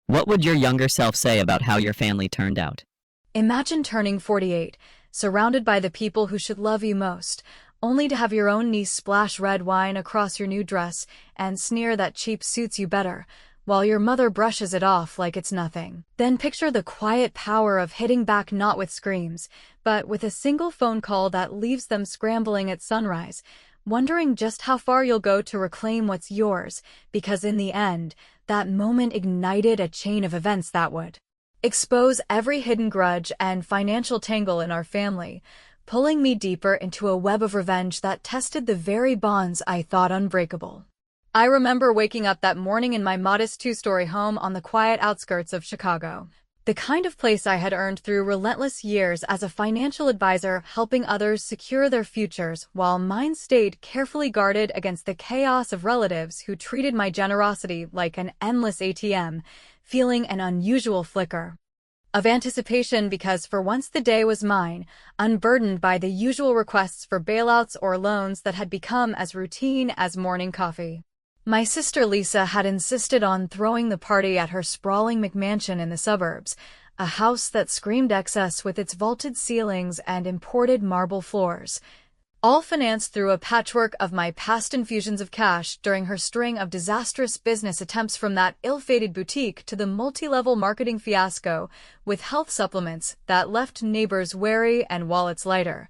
What would your younger self say about how your family turned out? Imagine turning 48, surrounded by the people who should love you most, only to have your own niece splash red wine across your new dress and sneer that cheap suits you better, while your mother brushes it off like it's nothing. Then picture the quiet power of hitting back not with screams, but with a single phone call that leaves them scrambling at sunrise, wondering just how far you'll go to reclaim what's yours, because in the end, that moment ignited a chain of events that would expose every hidden grudge and financial tangle in our family, pulling me deeper into a web of revenge that tested the very bonds I thought unbreakable. I remember waking up that morning in my modest two-story home on the quiet outskirts of Chicago. The kind of place I had earned through relentless years as a financial advisor helping others secure their futures while mine stayed carefully guarded against the chaos of relatives who treated my generosity like an endless ATM, feeling an unusual flicker of anticipation because for once the day was mine, unburdened by the usual requests for bailouts or loans that had become as routine as morning coffee. My sister Lisa had insisted on throwing the party at her sprawling McMansion in the suburbs, a house that screamed excess with its vaulted ceilings and imported marble floors, all financed through a patchwork of my past infusions of cash during her string of disastrous business attempts, from that ill-fated boutique to the multi-level marketing fiasco with health supplements that left neighbors wary and wallets lighter.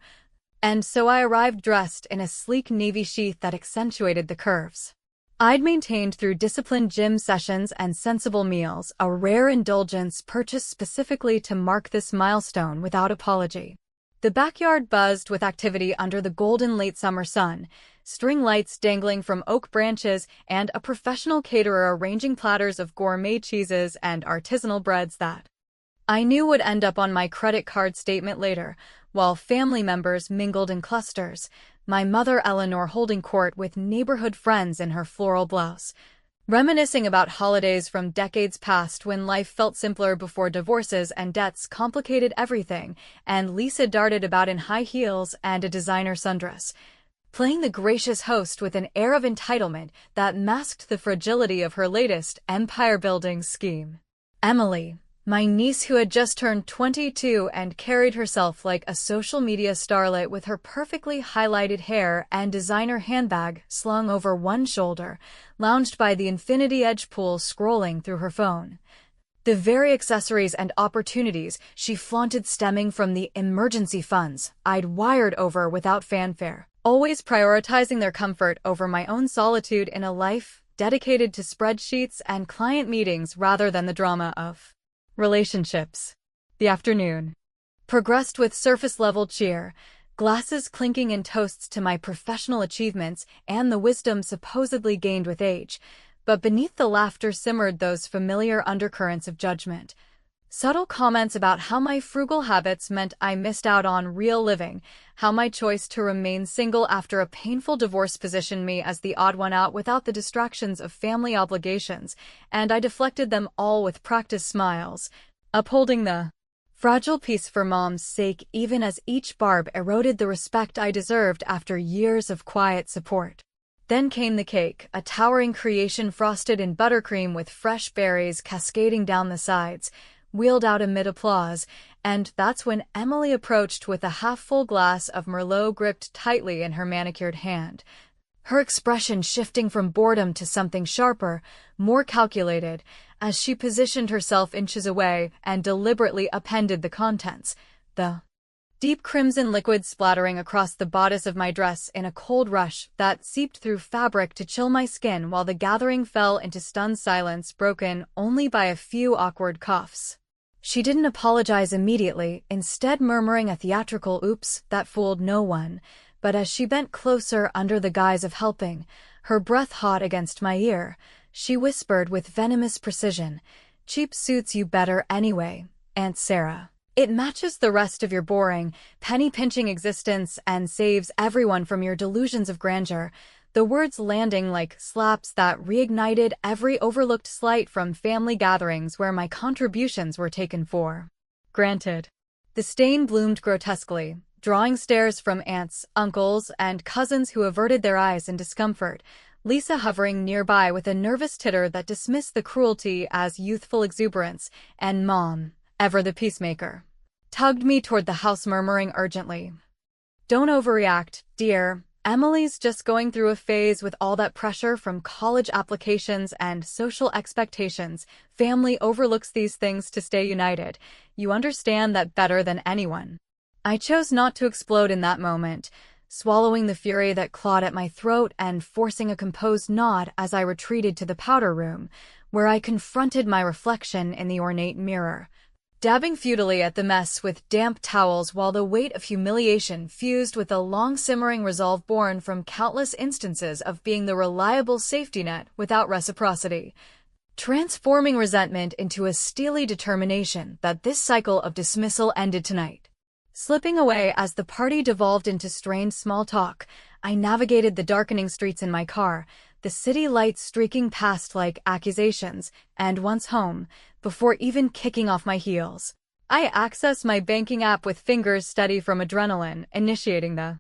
And so I arrived dressed in a sleek navy sheath that accentuated the curves I'd maintained through disciplined gym sessions and sensible meals, a rare indulgence purchased specifically to mark this milestone without apology. The backyard buzzed with activity under the golden late summer sun, string lights dangling from oak branches and a professional caterer arranging platters of gourmet cheeses and artisanal breads that I knew would end up on my credit card statement later, while family members mingled in clusters, my mother Eleanor holding court with neighborhood friends in her floral blouse, reminiscing about holidays from decades past when life felt simpler before divorces and debts complicated everything, and Lisa darted about in high heels and a designer sundress, playing the gracious host with an air of entitlement that masked the fragility of her latest empire-building scheme. Emily, my niece who had just turned 22 and carried herself like a social media starlet with her perfectly highlighted hair and designer handbag slung over one shoulder, lounged by the infinity edge pool scrolling through her phone. The very accessories and opportunities she flaunted stemming from the emergency funds I'd wired over without fanfare, always prioritizing their comfort over my own solitude in a life dedicated to spreadsheets and client meetings rather than the drama of relationships. The afternoon progressed with surface-level cheer, glasses clinking in toasts to my professional achievements and the wisdom supposedly gained with age, but beneath the laughter simmered those familiar undercurrents of judgment. Subtle comments about how my frugal habits meant I missed out on real living, how my choice to remain single after a painful divorce positioned me as the odd one out without the distractions of family obligations, and I deflected them all with practiced smiles, upholding the fragile peace for mom's sake even as each barb eroded the respect I deserved after years of quiet support. Then came the cake, a towering creation frosted in buttercream with fresh berries cascading down the sides, wheeled out amid applause, and that's when Emily approached with a half-full glass of Merlot gripped tightly in her manicured hand, her expression shifting from boredom to something sharper, more calculated, as she positioned herself inches away and deliberately appended the contents, the deep crimson liquid splattering across the bodice of my dress in a cold rush that seeped through fabric to chill my skin while the gathering fell into stunned silence broken only by a few awkward coughs. She didn't apologize immediately, instead murmuring a theatrical oops that fooled no one, but as she bent closer under the guise of helping, her breath hot against my ear, she whispered with venomous precision, "Cheap suits you better anyway, Aunt Sarah. It matches the rest of your boring, penny-pinching existence and saves everyone from your delusions of grandeur," the words landing like slaps that reignited every overlooked slight from family gatherings where my contributions were taken for granted. The stain bloomed grotesquely, drawing stares from aunts, uncles, and cousins who averted their eyes in discomfort, Lisa hovering nearby with a nervous titter that dismissed the cruelty as youthful exuberance, and Mom, ever the peacemaker, tugged me toward the house murmuring urgently, "Don't overreact, dear. Emily's just going through a phase with all that pressure from college applications and social expectations. Family overlooks these things to stay united. You understand that better than anyone." I chose not to explode in that moment, swallowing the fury that clawed at my throat and forcing a composed nod as I retreated to the powder room, where I confronted my reflection in the ornate mirror, dabbing futilely at the mess with damp towels while the weight of humiliation fused with a long-simmering resolve born from countless instances of being the reliable safety net without reciprocity, transforming resentment into a steely determination that this cycle of dismissal ended tonight. Slipping away as the party devolved into strained small talk, I navigated the darkening streets in my car, the city lights streaking past like accusations, and once home, before even kicking off my heels, I accessed my banking app with fingers steady from adrenaline, initiating the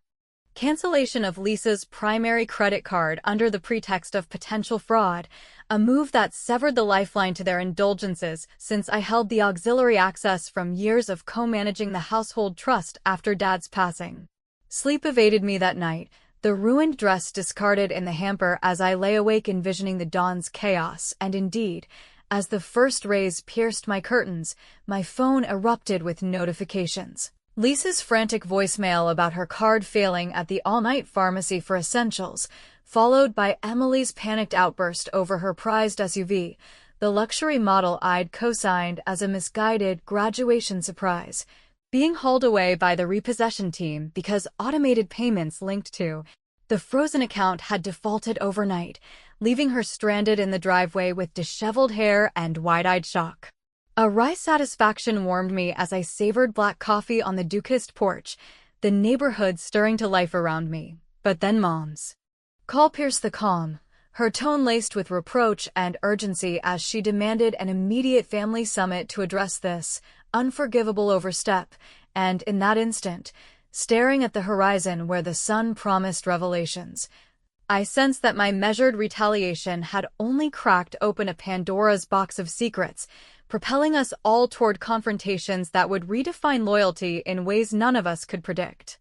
cancellation of Lisa's primary credit card under the pretext of potential fraud, a move that severed the lifeline to their indulgences since I held the auxiliary access from years of co-managing the household trust after Dad's passing. Sleep evaded me that night, the ruined dress discarded in the hamper as I lay awake envisioning the dawn's chaos, and indeed, as the first rays pierced my curtains, my phone erupted with notifications. Lisa's frantic voicemail about her card failing at the all-night pharmacy for essentials, followed by Emily's panicked outburst over her prized SUV, the luxury model I'd co-signed as a misguided graduation surprise, being hauled away by the repossession team because automated payments linked to the frozen account had defaulted overnight, leaving her stranded in the driveway with disheveled hair and wide-eyed shock. A wry satisfaction warmed me as I savored black coffee on the Duquesne porch, the neighborhood stirring to life around me. But then Mom's call pierced the calm, her tone laced with reproach and urgency as she demanded an immediate family summit to address this unforgivable overstep, and in that instant, staring at the horizon where the sun promised revelations, I sensed that my measured retaliation had only cracked open a Pandora's box of secrets, propelling us all toward confrontations that would redefine loyalty in ways none of us could predict.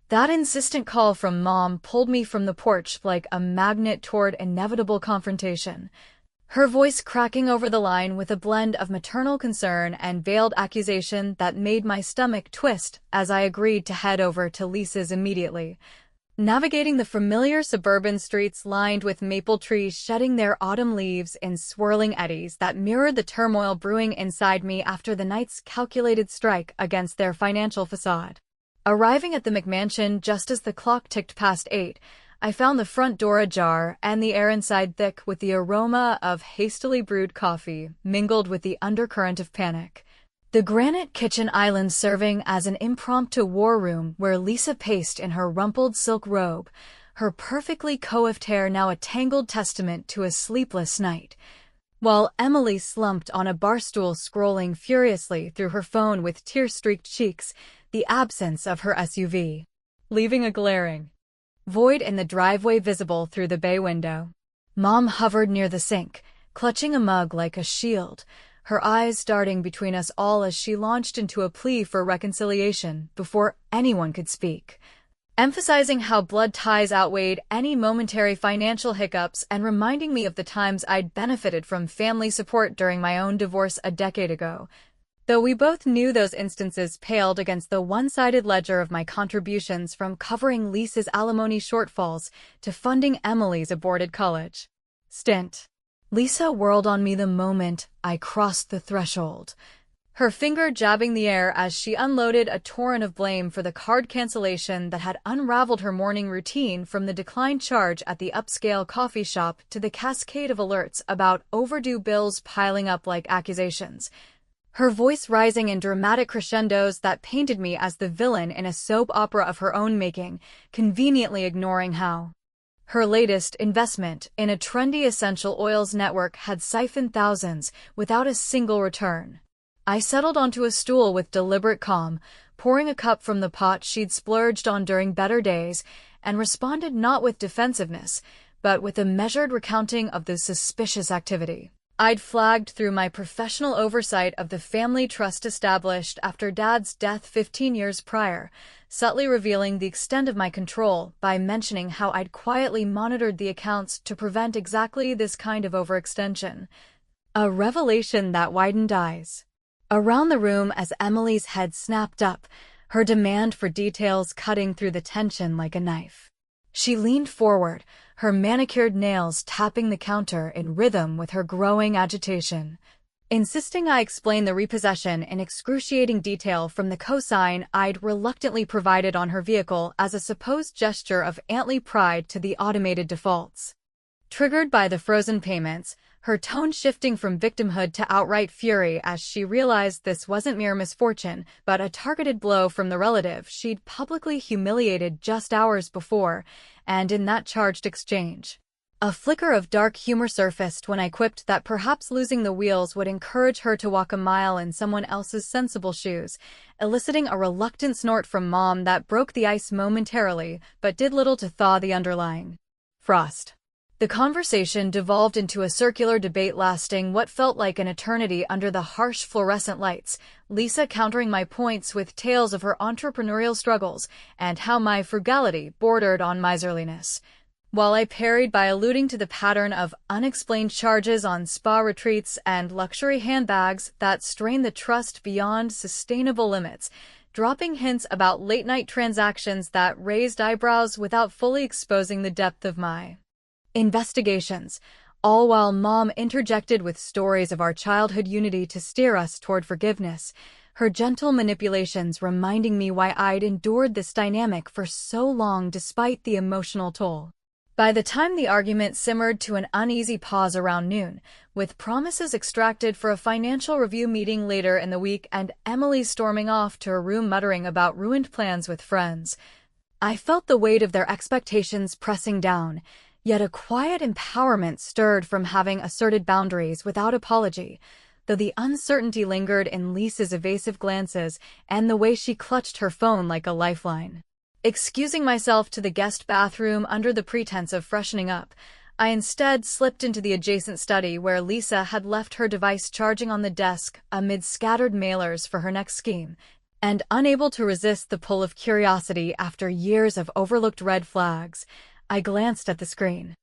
That insistent call from Mom pulled me from the porch like a magnet toward inevitable confrontation, her voice cracking over the line with a blend of maternal concern and veiled accusation that made my stomach twist as I agreed to head over to Lisa's immediately. Navigating the familiar suburban streets lined with maple trees shedding their autumn leaves in swirling eddies that mirrored the turmoil brewing inside me after the night's calculated strike against their financial facade. Arriving at the McMansion just as the clock ticked past 8, I found the front door ajar and the air inside thick with the aroma of hastily brewed coffee mingled with the undercurrent of panic. The granite kitchen island serving as an impromptu war room where Lisa paced in her rumpled silk robe, her perfectly coiffed hair now a tangled testament to a sleepless night, while Emily slumped on a bar stool scrolling furiously through her phone with tear-streaked cheeks, the absence of her SUV, leaving a glaring void in the driveway visible through the bay window. Mom hovered near the sink, clutching a mug like a shield, her eyes darting between us all as she launched into a plea for reconciliation before anyone could speak, emphasizing how blood ties outweighed any momentary financial hiccups and reminding me of the times I'd benefited from family support during my own divorce a decade ago, though we both knew those instances paled against the one-sided ledger of my contributions from covering Lisa's alimony shortfalls to funding Emily's aborted college stint. Lisa whirled on me the moment I crossed the threshold, her finger jabbing the air as she unloaded a torrent of blame for the card cancellation that had unraveled her morning routine, from the declined charge at the upscale coffee shop to the cascade of alerts about overdue bills piling up like accusations, her voice rising in dramatic crescendos that painted me as the villain in a soap opera of her own making, conveniently ignoring how her latest investment in a trendy essential oils network had siphoned thousands without a single return. I settled onto a stool with deliberate calm, pouring a cup from the pot she'd splurged on during better days, and responded not with defensiveness, but with a measured recounting of the suspicious activity I'd flagged through my professional oversight of the family trust established after Dad's death 15 years prior, subtly revealing the extent of my control by mentioning how I'd quietly monitored the accounts to prevent exactly this kind of overextension. A revelation that widened eyes around the room as Emily's head snapped up, her demand for details cutting through the tension like a knife. She leaned forward, her manicured nails tapping the counter in rhythm with her growing agitation, insisting I explain the repossession in excruciating detail from the cosign I'd reluctantly provided on her vehicle as a supposed gesture of auntly pride to the automated defaults. Triggered by the frozen payments, her tone shifting from victimhood to outright fury as she realized this wasn't mere misfortune, but a targeted blow from the relative she'd publicly humiliated just hours before, and in that charged exchange. A flicker of dark humor surfaced when I quipped that perhaps losing the wheels would encourage her to walk a mile in someone else's sensible shoes, eliciting a reluctant snort from Mom that broke the ice momentarily, but did little to thaw the underlying frost. The conversation devolved into a circular debate lasting what felt like an eternity under the harsh fluorescent lights, Lisa countering my points with tales of her entrepreneurial struggles and how my frugality bordered on miserliness, while I parried by alluding to the pattern of unexplained charges on spa retreats and luxury handbags that strained the trust beyond sustainable limits, dropping hints about late-night transactions that raised eyebrows without fully exposing the depth of my investigations, all while Mom interjected with stories of our childhood unity to steer us toward forgiveness, her gentle manipulations reminding me why I'd endured this dynamic for so long despite the emotional toll. By the time the argument simmered to an uneasy pause around noon, with promises extracted for a financial review meeting later in the week and Emily storming off to her room muttering about ruined plans with friends, I felt the weight of their expectations pressing down. Yet a quiet empowerment stirred from having asserted boundaries without apology, though the uncertainty lingered in Lisa's evasive glances and the way she clutched her phone like a lifeline. Excusing myself to the guest bathroom under the pretense of freshening up, I instead slipped into the adjacent study where Lisa had left her device charging on the desk amid scattered mailers for her next scheme, and unable to resist the pull of curiosity after years of overlooked red flags, I glanced at the screen.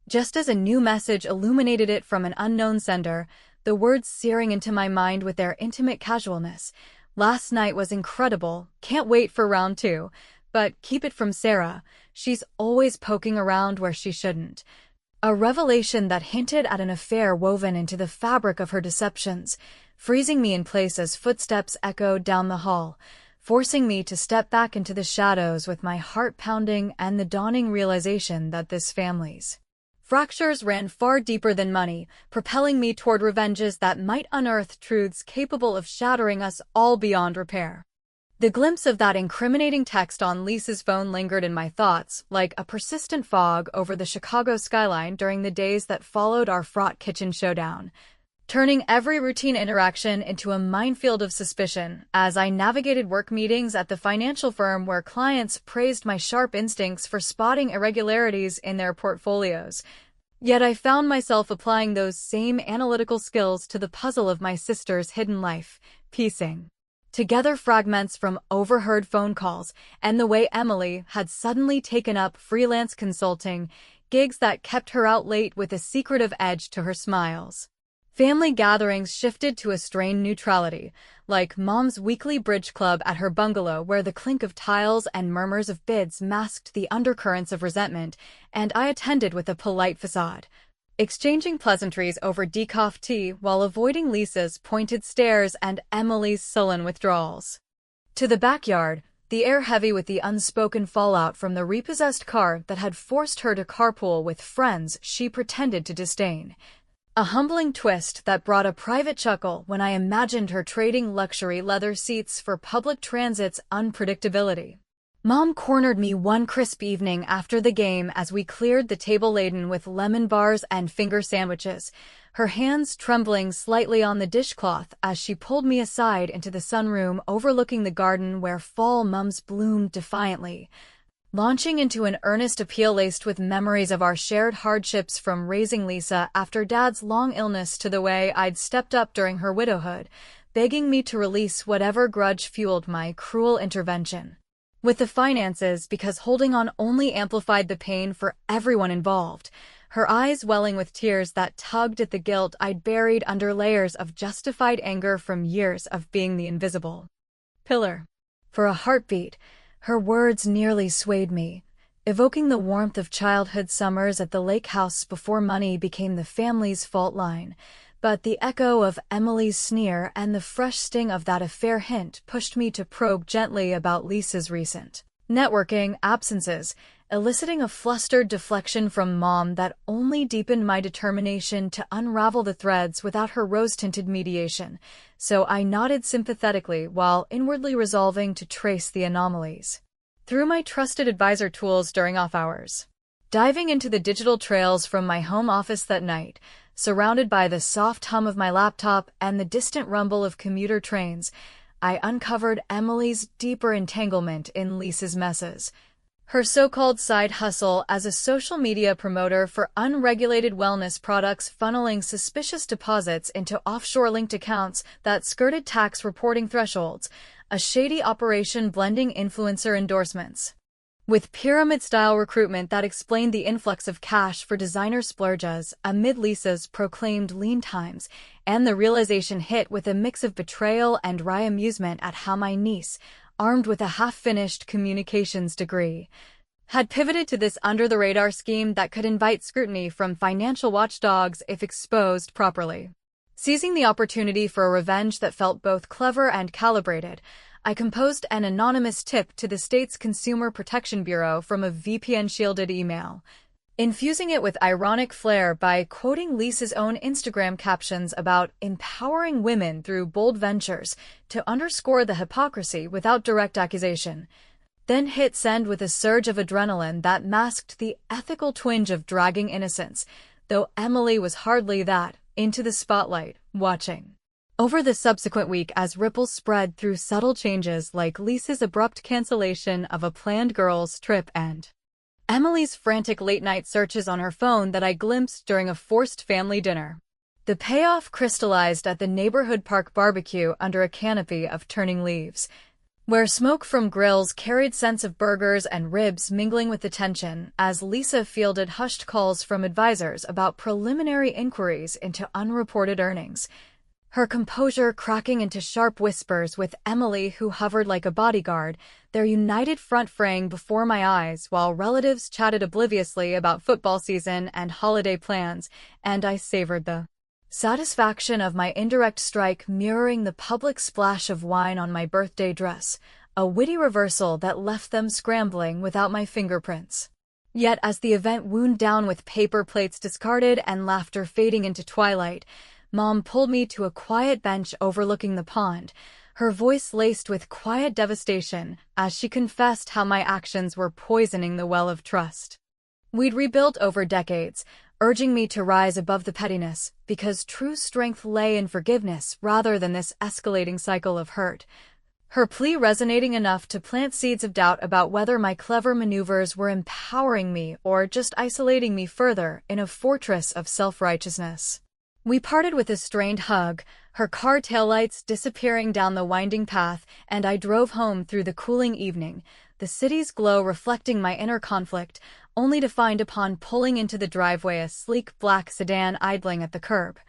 Just as a new message illuminated it from an unknown sender, the words searing into my mind with their intimate casualness. Last night was incredible, can't wait for round 2, but keep it from Sarah, she's always poking around where she shouldn't. A revelation that hinted at an affair woven into the fabric of her deceptions, freezing me in place as footsteps echoed down the hall, forcing me to step back into the shadows with my heart pounding and the dawning realization that this family's fractures ran far deeper than money, propelling me toward revenges that might unearth truths capable of shattering us all beyond repair. The glimpse of that incriminating text on Lisa's phone lingered in my thoughts, like a persistent fog over the Chicago skyline during the days that followed our fraught kitchen showdown, turning every routine interaction into a minefield of suspicion as I navigated work meetings at the financial firm where clients praised my sharp instincts for spotting irregularities in their portfolios. Yet I found myself applying those same analytical skills to the puzzle of my sister's hidden life, piecing together fragments from overheard phone calls and the way Emily had suddenly taken up freelance consulting, gigs that kept her out late with a secretive edge to her smiles. Family gatherings shifted to a strained neutrality, like Mom's weekly bridge club at her bungalow where the clink of tiles and murmurs of bids masked the undercurrents of resentment, and I attended with a polite facade, exchanging pleasantries over decaf tea while avoiding Lisa's pointed stares and Emily's sullen withdrawals. To the backyard, the air heavy with the unspoken fallout from the repossessed car that had forced her to carpool with friends she pretended to disdain. A humbling twist that brought a private chuckle when I imagined her trading luxury leather seats for public transit's unpredictability. Mom cornered me one crisp evening after the game as we cleared the table laden with lemon bars and finger sandwiches, her hands trembling slightly on the dishcloth as she pulled me aside into the sunroom overlooking the garden where fall mums bloomed defiantly. launching into an earnest appeal laced with memories of our shared hardships from raising Lisa after Dad's long illness to the way I'd stepped up during her widowhood, begging me to release whatever grudge fueled my cruel intervention. With the finances, because holding on only amplified the pain for everyone involved, her eyes welling with tears that tugged at the guilt I'd buried under layers of justified anger from years of being the invisible pillar. For a heartbeat, her words nearly swayed me, evoking the warmth of childhood summers at the lake house before money became the family's fault line. But the echo of Emily's sneer and the fresh sting of that affair hint pushed me to probe gently about Lisa's recent networking absences, eliciting a flustered deflection from Mom that only deepened my determination to unravel the threads without her rose-tinted mediation, so I nodded sympathetically while inwardly resolving to trace the anomalies through my trusted advisor tools during off hours. Diving into the digital trails from my home office that night, surrounded by the soft hum of my laptop and the distant rumble of commuter trains, I uncovered Emily's deeper entanglement in Lisa's messes. Her so-called side hustle as a social media promoter for unregulated wellness products, funneling suspicious deposits into offshore linked accounts that skirted tax reporting thresholds, a shady operation blending influencer endorsements with pyramid-style recruitment that explained the influx of cash for designer splurges amid Lisa's proclaimed lean times, and the realization hit with a mix of betrayal and wry amusement at how my niece, armed with a half-finished communications degree, had pivoted to this under-the-radar scheme that could invite scrutiny from financial watchdogs if exposed properly. Seizing the opportunity for a revenge that felt both clever and calibrated, I composed an anonymous tip to the state's Consumer Protection Bureau from a VPN-shielded email, infusing it with ironic flair by quoting Lisa's own Instagram captions about empowering women through bold ventures to underscore the hypocrisy without direct accusation. Then hit send with a surge of adrenaline that masked the ethical twinge of dragging innocence, though Emily was hardly that, into the spotlight, watching. Over the subsequent week, as ripples spread through subtle changes like Lisa's abrupt cancellation of a planned girls' trip and Emily's frantic late-night searches on her phone that I glimpsed during a forced family dinner, the payoff crystallized at the neighborhood park barbecue under a canopy of turning leaves, where smoke from grills carried scents of burgers and ribs mingling with the tension as Lisa fielded hushed calls from advisors about preliminary inquiries into unreported earnings, her composure cracking into sharp whispers with Emily, who hovered like a bodyguard, their united front fraying before my eyes while relatives chatted obliviously about football season and holiday plans, and I savored the satisfaction of my indirect strike mirroring the public splash of wine on my birthday dress, a witty reversal that left them scrambling without my fingerprints. Yet as the event wound down with paper plates discarded and laughter fading into twilight, Mom pulled me to a quiet bench overlooking the pond, her voice laced with quiet devastation as she confessed how my actions were poisoning the well of trust we'd rebuilt over decades, urging me to rise above the pettiness, because true strength lay in forgiveness rather than this escalating cycle of hurt. Her plea resonating enough to plant seeds of doubt about whether my clever maneuvers were empowering me or just isolating me further in a fortress of self-righteousness. We parted with a strained hug, her car taillights disappearing down the winding path, and I drove home through the cooling evening, the city's glow reflecting my inner conflict, only to find upon pulling into the driveway a sleek black sedan idling at the curb,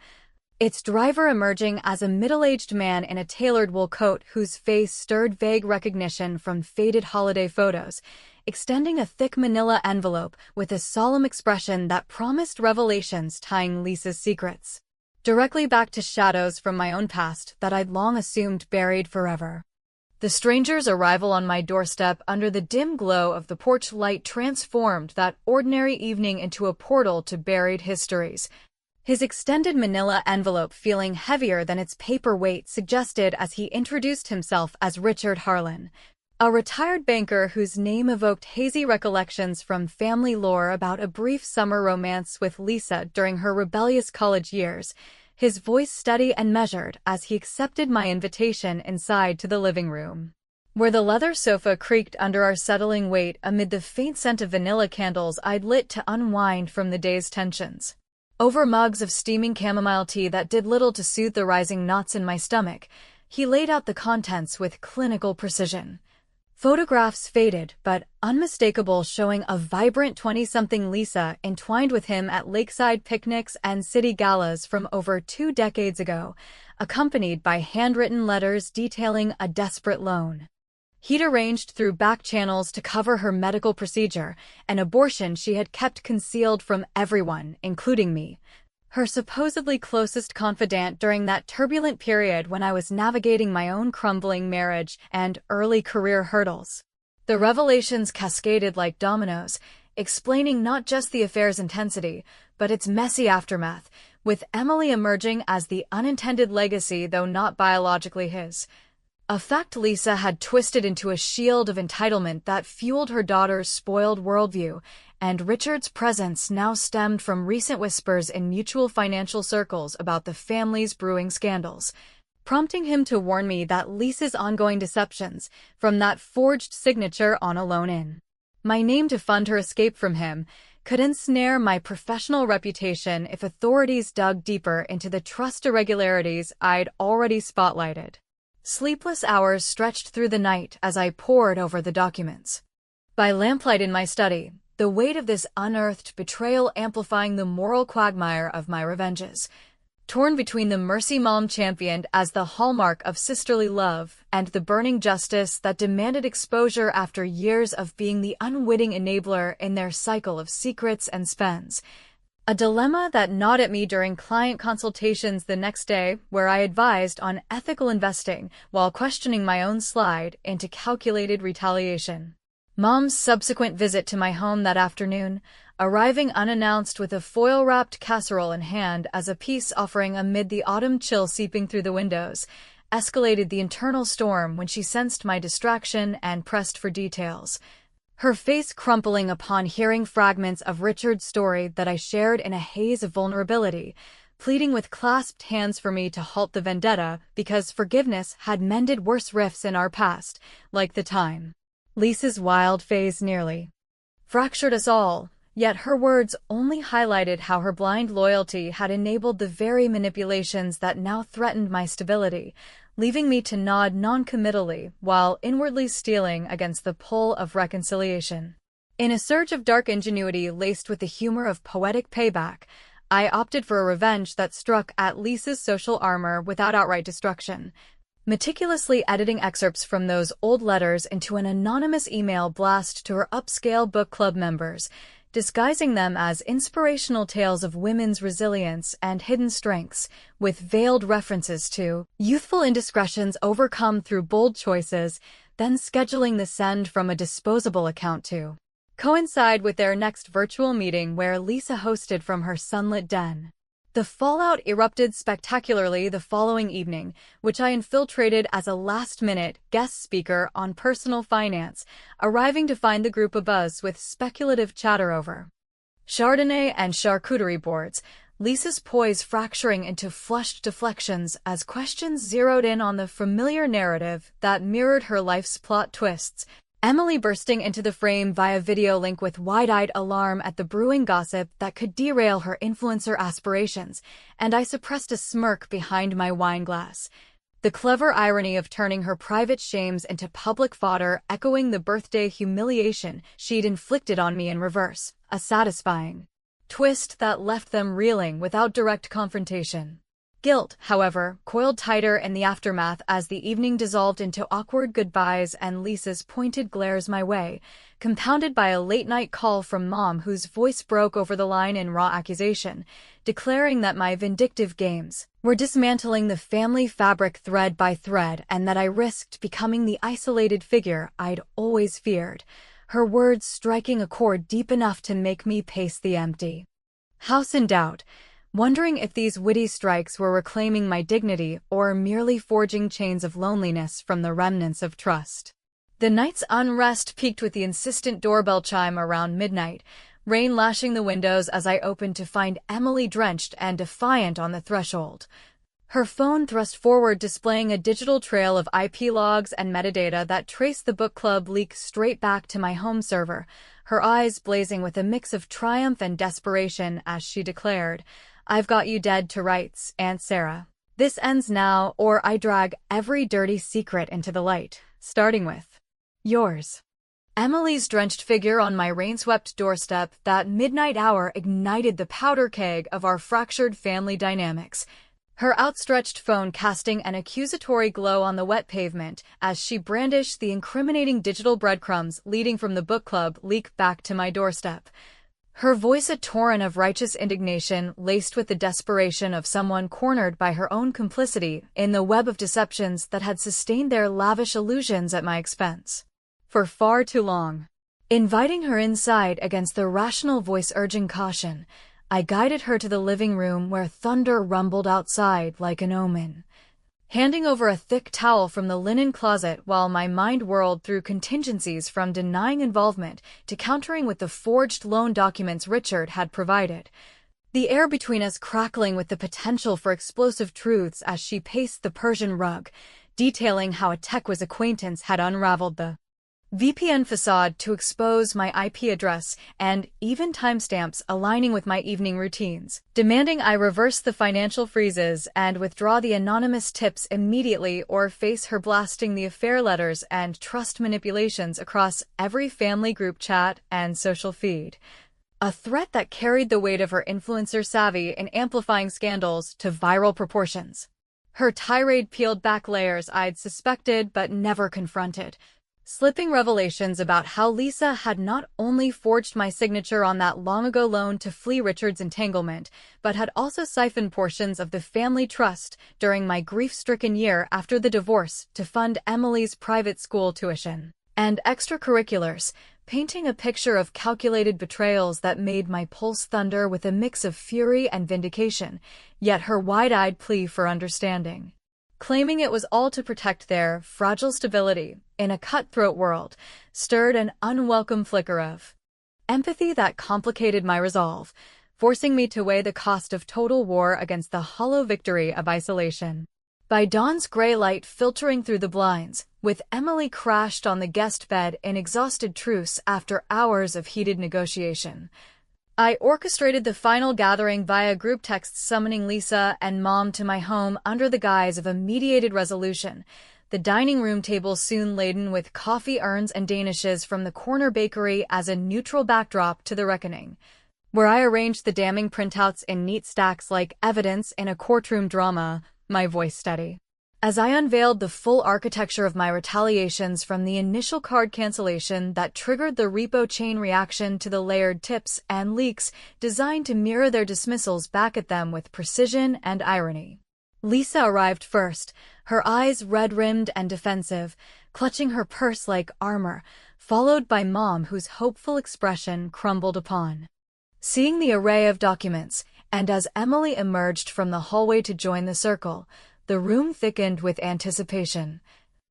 its driver emerging as a middle-aged man in a tailored wool coat whose face stirred vague recognition from faded holiday photos, extending a thick manila envelope with a solemn expression that promised revelations tying Lisa's secrets directly back to shadows from my own past that I'd long assumed buried forever. The stranger's arrival on my doorstep under the dim glow of the porch light transformed that ordinary evening into a portal to buried histories, his extended manila envelope feeling heavier than its paper weight suggested as he introduced himself as Richard Harlan, a retired banker whose name evoked hazy recollections from family lore about a brief summer romance with Lisa during her rebellious college years, his voice steady and measured as he accepted my invitation inside to the living room. where the leather sofa creaked under our settling weight amid the faint scent of vanilla candles I'd lit to unwind from the day's tensions. Over mugs of steaming chamomile tea that did little to soothe the rising knots in my stomach, he laid out the contents with clinical precision. Photographs faded but unmistakable, showing a vibrant 20-something Lisa entwined with him at lakeside picnics and city galas from over 2 decades ago, accompanied by handwritten letters detailing a desperate loan he'd arranged through back channels to cover her medical procedure, an abortion she had kept concealed from everyone, including me, her supposedly closest confidant during that turbulent period when I was navigating my own crumbling marriage and early career hurdles. The revelations cascaded like dominoes, explaining not just the affair's intensity, but its messy aftermath, with Emily emerging as the unintended legacy, though not biologically his. A fact Lisa had twisted into a shield of entitlement that fueled her daughter's spoiled worldview, and Richard's presence now stemmed from recent whispers in mutual financial circles about the family's brewing scandals, prompting him to warn me that Lisa's ongoing deceptions, from that forged signature on a loan-in my name to fund her escape from him, could ensnare my professional reputation if authorities dug deeper into the trust irregularities I'd already spotlighted. Sleepless hours stretched through the night as I pored over the documents. By lamplight in my study, the weight of this unearthed betrayal amplifying the moral quagmire of my revenges. Torn between the mercy Mom championed as the hallmark of sisterly love and the burning justice that demanded exposure after years of being the unwitting enabler in their cycle of secrets and spends. A dilemma that gnawed at me during client consultations the next day, where I advised on ethical investing while questioning my own slide into calculated retaliation. Mom's subsequent visit to my home that afternoon, arriving unannounced with a foil-wrapped casserole in hand as a peace offering amid the autumn chill seeping through the windows, escalated the internal storm when she sensed my distraction and pressed for details. Her face crumpling upon hearing fragments of Richard's story that I shared in a haze of vulnerability, pleading with clasped hands for me to halt the vendetta because forgiveness had mended worse rifts in our past, like the time Lisa's wild phase nearly fractured us all, yet her words only highlighted how her blind loyalty had enabled the very manipulations that now threatened my stability, leaving me to nod non-committally while inwardly steeling against the pull of reconciliation. In a surge of dark ingenuity laced with the humor of poetic payback, I opted for a revenge that struck at Lisa's social armor without outright destruction, meticulously editing excerpts from those old letters into an anonymous email blast to her upscale book club members, disguising them as inspirational tales of women's resilience and hidden strengths, with veiled references to youthful indiscretions overcome through bold choices, then scheduling the send from a disposable account to coincide with their next virtual meeting where Lisa hosted from her sunlit den. The fallout erupted spectacularly the following evening, which I infiltrated as a last-minute guest speaker on personal finance, arriving to find the group abuzz with speculative chatter over Chardonnay and charcuterie boards, Lisa's poise fracturing into flushed deflections as questions zeroed in on the familiar narrative that mirrored her life's plot twists, Emily bursting into the frame via video link with wide-eyed alarm at the brewing gossip that could derail her influencer aspirations, and I suppressed a smirk behind my wine glass. The clever irony of turning her private shames into public fodder echoing the birthday humiliation she'd inflicted on me in reverse, a satisfying twist that left them reeling without direct confrontation. Guilt, however, coiled tighter in the aftermath as the evening dissolved into awkward goodbyes and Lisa's pointed glares my way, compounded by a late-night call from Mom whose voice broke over the line in raw accusation, declaring that my vindictive games were dismantling the family fabric thread by thread and that I risked becoming the isolated figure I'd always feared, her words striking a chord deep enough to make me pace the empty house in doubt, wondering if these witty strikes were reclaiming my dignity or merely forging chains of loneliness from the remnants of trust. The night's unrest peaked with the insistent doorbell chime around midnight, rain lashing the windows as I opened to find Emily drenched and defiant on the threshold. Her phone thrust forward, displaying a digital trail of IP logs and metadata that traced the book club leak straight back to my home server, her eyes blazing with a mix of triumph and desperation as she declared, "I've got you dead to rights, Aunt Sarah. This ends now, or I drag every dirty secret into the light, starting with yours." Emily's drenched figure on my rain-swept doorstep that midnight hour ignited the powder keg of our fractured family dynamics, her outstretched phone casting an accusatory glow on the wet pavement as she brandished the incriminating digital breadcrumbs leading from the book club leak back to my doorstep. Her voice a torrent of righteous indignation laced with the desperation of someone cornered by her own complicity in the web of deceptions that had sustained their lavish illusions at my expense for far too long. Inviting her inside against the rational voice urging caution, I guided her to the living room where thunder rumbled outside like an omen. Handing over a thick towel from the linen closet while my mind whirled through contingencies from denying involvement to countering with the forged loan documents Richard had provided, the air between us crackling with the potential for explosive truths as she paced the Persian rug, detailing how a TechWiz acquaintance had unraveled the VPN facade to expose my IP address and even timestamps aligning with my evening routines, demanding I reverse the financial freezes and withdraw the anonymous tips immediately or face her blasting the affair letters and trust manipulations across every family group chat and social feed. A threat that carried the weight of her influencer savvy in amplifying scandals to viral proportions. Her tirade peeled back layers I'd suspected but never confronted, slipping revelations about how Lisa had not only forged my signature on that long-ago loan to flee Richard's entanglement, but had also siphoned portions of the family trust during my grief-stricken year after the divorce to fund Emily's private school tuition and extracurriculars, painting a picture of calculated betrayals that made my pulse thunder with a mix of fury and vindication, yet her wide-eyed plea for understanding, claiming it was all to protect their fragile stability in a cutthroat world, stirred an unwelcome flicker of empathy that complicated my resolve, forcing me to weigh the cost of total war against the hollow victory of isolation. By dawn's gray light filtering through the blinds, with Emily crashed on the guest bed in exhausted truce after hours of heated negotiation, I orchestrated the final gathering via group texts summoning Lisa and Mom to my home under the guise of a mediated resolution, the dining room table soon laden with coffee urns and danishes from the corner bakery as a neutral backdrop to the reckoning, where I arranged the damning printouts in neat stacks like evidence in a courtroom drama, my voice steady, as I unveiled the full architecture of my retaliations from the initial card cancellation that triggered the repo chain reaction to the layered tips and leaks designed to mirror their dismissals back at them with precision and irony. Lisa arrived first, her eyes red-rimmed and defensive, clutching her purse like armor, followed by Mom whose hopeful expression crumbled upon seeing the array of documents, and as Emily emerged from the hallway to join the circle, the room thickened with anticipation.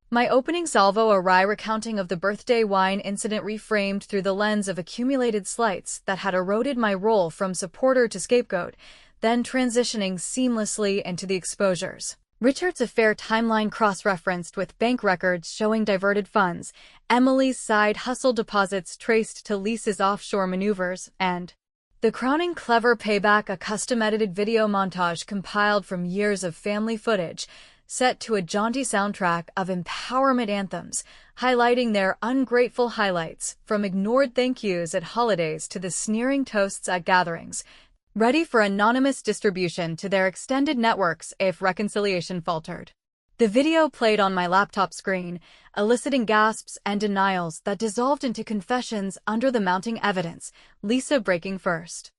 My opening salvo, a wry recounting of the birthday wine incident reframed through the lens of accumulated slights that had eroded my role from supporter to scapegoat, then transitioning seamlessly into the exposures. Richard's affair timeline cross-referenced with bank records showing diverted funds, Emily's side hustle deposits traced to Lisa's offshore maneuvers, and the crowning clever payback, a custom-edited video montage compiled from years of family footage, set to a jaunty soundtrack of empowerment anthems, highlighting their ungrateful highlights, from ignored thank yous at holidays to the sneering toasts at gatherings, ready for anonymous distribution to their extended networks if reconciliation faltered. The video played on my laptop screen, eliciting gasps and denials that dissolved into confessions under the mounting evidence, Lisa breaking first,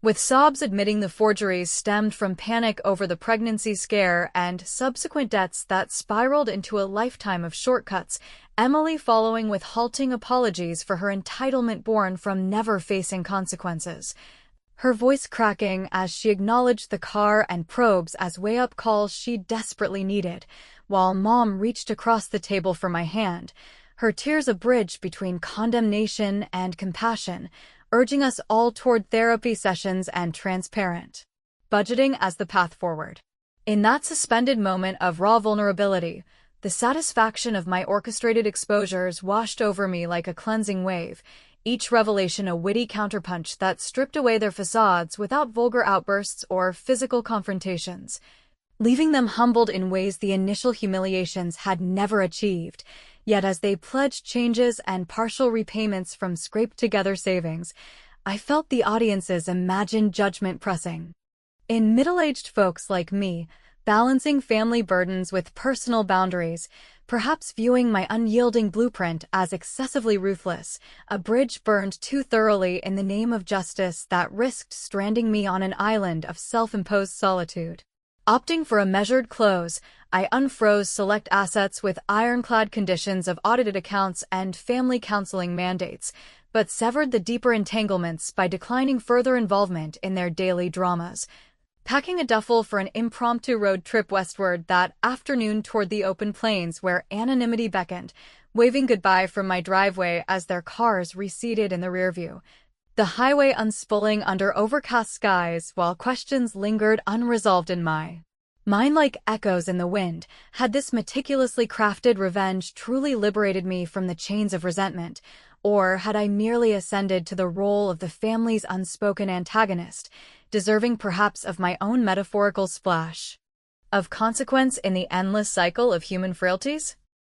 with sobs admitting the forgeries stemmed from panic over the pregnancy scare and subsequent debts that spiraled into a lifetime of shortcuts, Emily following with halting apologies for her entitlement born from never facing consequences, her voice cracking as she acknowledged the car and probes as way-up calls she desperately needed, while Mom reached across the table for my hand, her tears a bridge between condemnation and compassion, urging us all toward therapy sessions and transparent budgeting as the path forward. In that suspended moment of raw vulnerability, the satisfaction of my orchestrated exposures washed over me like a cleansing wave, each revelation a witty counterpunch that stripped away their facades without vulgar outbursts or physical confrontations, leaving them humbled in ways the initial humiliations had never achieved. Yet as they pledged changes and partial repayments from scraped-together savings, I felt the audience's imagined judgment pressing. In middle-aged folks like me, balancing family burdens with personal boundaries, perhaps viewing my unyielding blueprint as excessively ruthless, a bridge burned too thoroughly in the name of justice that risked stranding me on an island of self-imposed solitude. Opting for a measured close, I unfroze select assets with ironclad conditions of audited accounts and family counseling mandates, but severed the deeper entanglements by declining further involvement in their daily dramas. Packing a duffel for an impromptu road trip westward that afternoon toward the open plains where anonymity beckoned, waving goodbye from my driveway as their cars receded in the rearview. The highway unspooling under overcast skies while questions lingered unresolved in my mind like echoes in the wind. Had this meticulously crafted revenge truly liberated me from the chains of resentment, or had I merely ascended to the role of the family's unspoken antagonist, deserving perhaps of my own metaphorical splash of consequence in the endless cycle of human frailties?